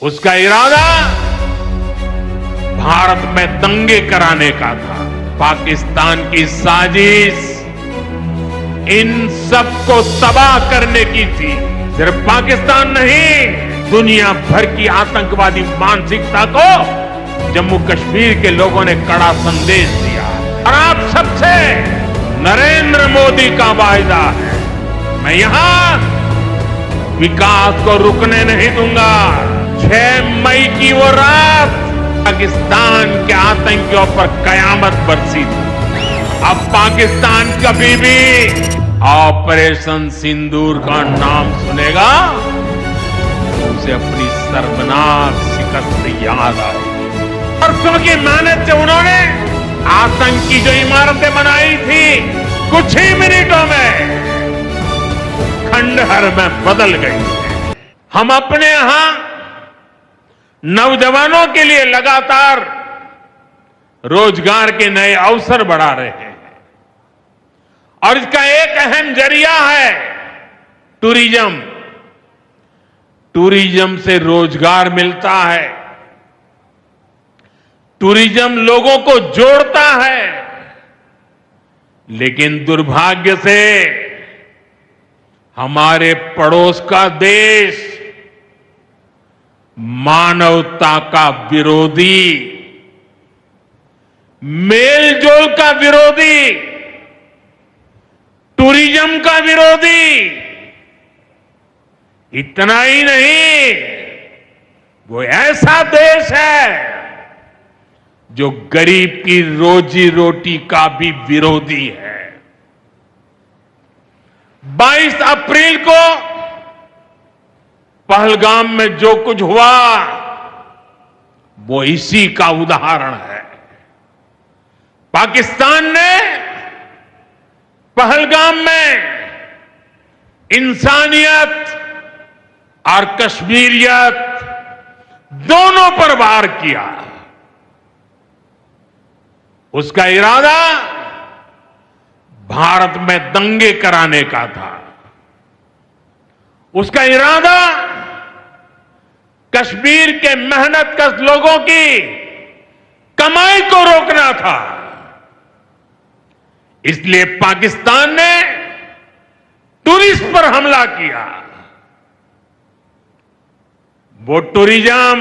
उसका इरादा भारत में दंगे कराने का था। पाकिस्तान की साजिश इन सबको तबाह करने की थी। सिर्फ पाकिस्तान नहीं, दुनिया भर की आतंकवादी मानसिकता को जम्मू कश्मीर के लोगों ने कड़ा संदेश दिया। और आप सबसे नरेंद्र मोदी का वायदा है, मैं यहां विकास को रुकने नहीं दूंगा। 6 मई की वो रात पाकिस्तान के आतंकियों पर कयामत बरसी थी। अब पाकिस्तान कभी भी ऑपरेशन सिंदूर का नाम सुनेगा, उसे अपनी शर्मनाक शिकस्त याद आएगी। वर्षों की मेहनत से उन्होंने आतंकी जो इमारतें बनाई थी, कुछ ही मिनटों में खंडहर में बदल गई। हम अपने यहां नौजवानों के लिए लगातार रोजगार के नए अवसर बढ़ा रहे हैं और इसका एक अहम जरिया है टूरिज्म। टूरिज्म से रोजगार मिलता है, टूरिज्म लोगों को जोड़ता है, लेकिन दुर्भाग्य से हमारे पड़ोस का देश मानवता का विरोधी, मेलजोल का विरोधी, टूरिज्म का विरोधी, इतना ही नहीं, वो ऐसा देश है जो गरीब की रोजी रोटी का भी विरोधी है। 22 अप्रैल को पहलगाम में जो कुछ हुआ वो इसी का उदाहरण है। पाकिस्तान ने पहलगाम में इंसानियत और कश्मीरियत दोनों पर वार किया। उसका इरादा भारत में दंगे कराने का था। उसका इरादा कश्मीर के मेहनतकश लोगों की कमाई को रोकना था। इसलिए पाकिस्तान ने टूरिस्ट पर हमला किया। वो टूरिज्म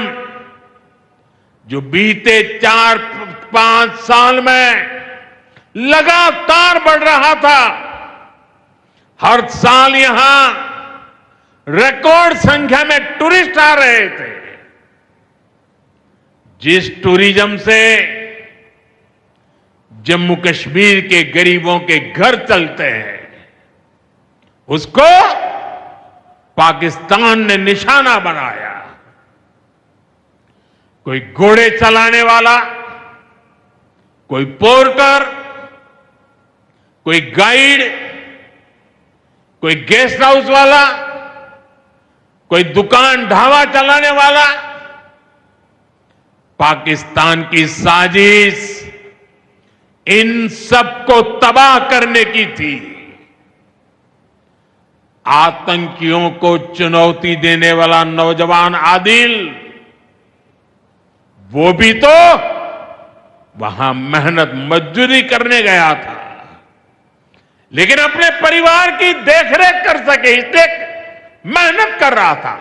जो बीते 4-5 साल में लगातार बढ़ रहा था, हर साल यहां रिकॉर्ड संख्या में टूरिस्ट आ रहे थे। जिस टूरिज्म से जम्मू कश्मीर के गरीबों के घर चलते हैं, उसको पाकिस्तान ने निशाना बनाया। कोई घोड़े चलाने वाला, कोई पोर्टर, कोई गाइड, कोई गेस्ट हाउस वाला, कोई दुकान ढाबा चलाने वाला, पाकिस्तान की साजिश इन सबको तबाह करने की थी। आतंकियों को चुनौती देने वाला नौजवान आदिल, वो भी तो वहां मेहनत मजदूरी करने गया था, लेकिन अपने परिवार की देखरेख कर सके इसलिए मेहनत कर रहा था।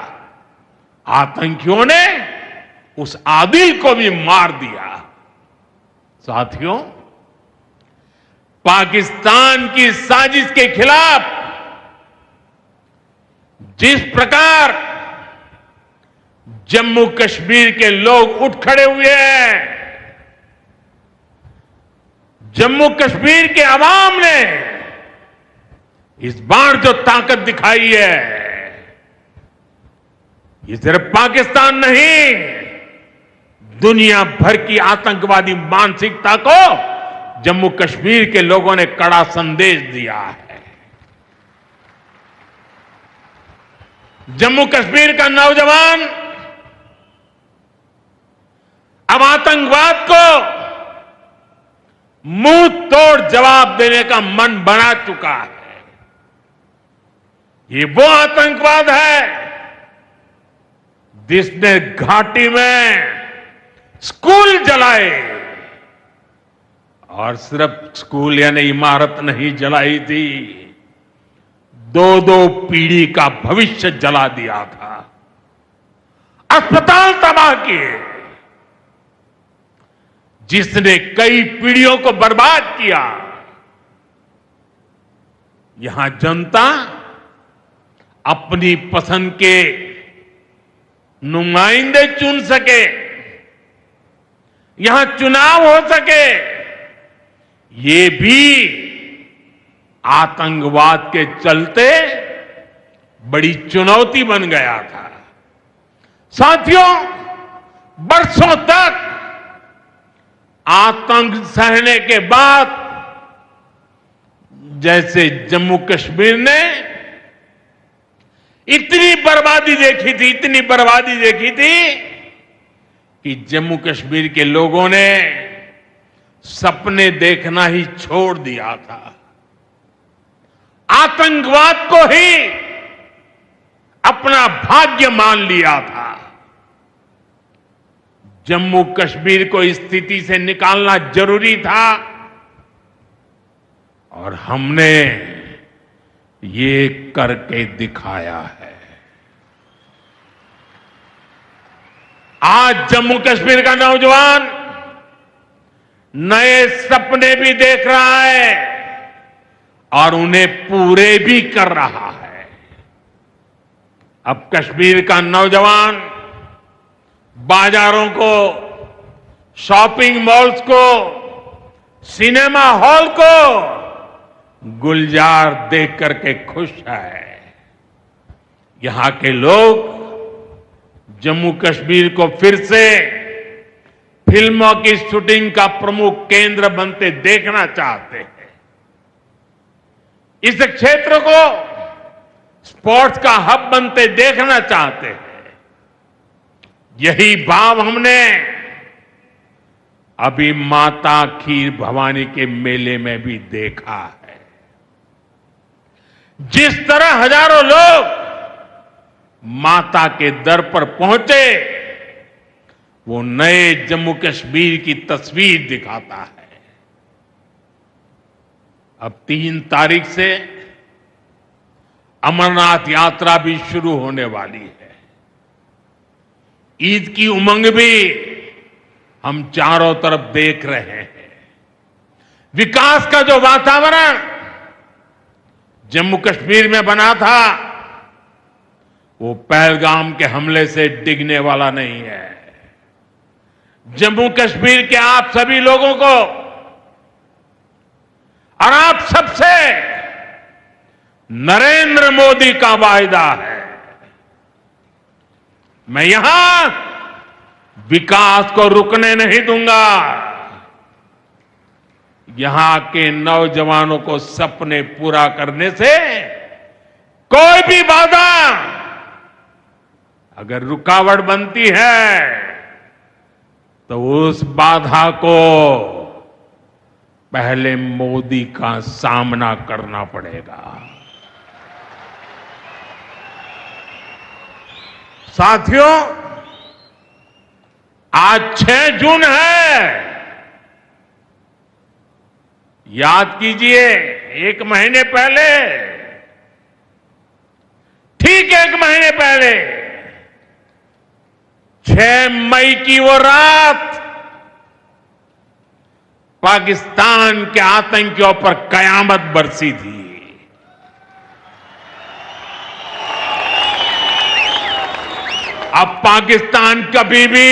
आतंकियों ने उस आदिल को भी मार दिया। साथियों, पाकिस्तान की साजिश के खिलाफ जिस प्रकार जम्मू कश्मीर के लोग उठ खड़े हुए हैं, जम्मू कश्मीर के अवाम ने इस बार जो ताकत दिखाई है, ये सिर्फ पाकिस्तान नहीं, दुनिया भर की आतंकवादी मानसिकता को जम्मू कश्मीर के लोगों ने कड़ा संदेश दिया है। जम्मू कश्मीर का नौजवान अब आतंकवाद को मुंह तोड़ जवाब देने का मन बना चुका है। ये वो आतंकवाद है जिसने घाटी में स्कूल जलाए, और सिर्फ स्कूल यानी इमारत नहीं जलाई थी, दो दो पीढ़ी का भविष्य जला दिया था, अस्पताल तबाह किए, जिसने कई पीढ़ियों को बर्बाद किया। यहां जनता अपनी पसंद के नुमाइंदे चुन सके, यहां चुनाव हो सके, ये भी आतंकवाद के चलते बड़ी चुनौती बन गया था। साथियों, बरसों तक आतंक सहने के बाद जैसे जम्मू कश्मीर ने इतनी बर्बादी देखी थी कि जम्मू कश्मीर के लोगों ने सपने देखना ही छोड़ दिया था, आतंकवाद को ही अपना भाग्य मान लिया था। जम्मू कश्मीर को इस स्थिति से निकालना जरूरी था, और हमने ये करके दिखाया है। आज जम्मू कश्मीर का नौजवान नए सपने भी देख रहा है और उन्हें पूरे भी कर रहा है। अब कश्मीर का नौजवान बाजारों को, शॉपिंग मॉल्स को, सिनेमा हॉल को गुलजार देख करके खुश है। यहां के लोग जम्मू कश्मीर को फिर से फिल्मों की शूटिंग का प्रमुख केंद्र बनते देखना चाहते हैं। इस क्षेत्र को स्पोर्ट्स का हब बनते देखना चाहते हैं। यही भाव हमने अभी माता खीर भवानी के मेले में भी देखा है। जिस तरह हजारों लोग माता के दर पर पहुंचे, वो नए जम्मू कश्मीर की तस्वीर दिखाता है। अब 3 तारीख से अमरनाथ यात्रा भी शुरू होने वाली है। ईद की उमंग भी हम चारों तरफ देख रहे हैं। विकास का जो वातावरण जम्मू कश्मीर में बना था, वो पहलगाम के हमले से डिगने वाला नहीं है। जम्मू कश्मीर के आप सभी लोगों को और आप सबसे नरेंद्र मोदी का वायदा है। मैं यहां विकास को रुकने नहीं दूंगा। यहां के नौजवानों को सपने पूरा करने से कोई भी बाधा अगर रुकावट बनती है, तो उस बाधा को पहले मोदी का सामना करना पड़ेगा। साथियों, आज 6 जून है। याद कीजिए, 1 महीने पहले, ठीक 1 महीने पहले 6 मई की वो रात पाकिस्तान के आतंकियों पर कयामत बरसी थी। अब पाकिस्तान कभी भी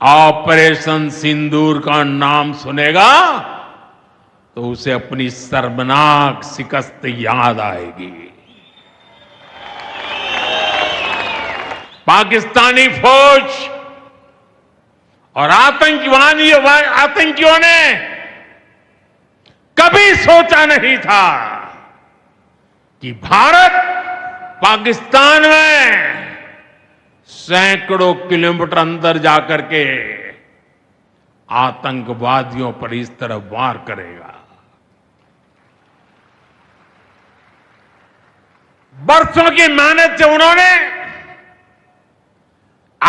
ऑपरेशन सिंदूर का नाम सुनेगा तो उसे अपनी शर्मनाक शिकस्त याद आएगी। पाकिस्तानी फौज और आतंकियों ने कभी सोचा नहीं था कि भारत पाकिस्तान में सैकड़ों किलोमीटर अंदर जाकर के आतंकवादियों पर इस तरह वार करेगा। बरसों की मेहनत से उन्होंने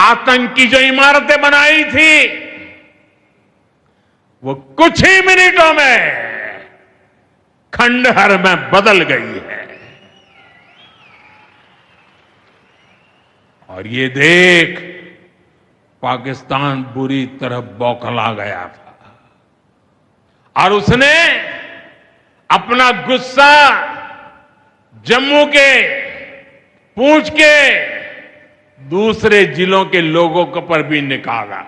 आतंक की जो इमारतें बनाई थी वो कुछ ही मिनटों में खंडहर में बदल गई है। और ये देख पाकिस्तान बुरी तरह बौखला गया था और उसने अपना गुस्सा जम्मू के पूंछ के दूसरे जिलों के लोगों पर भी निकाला।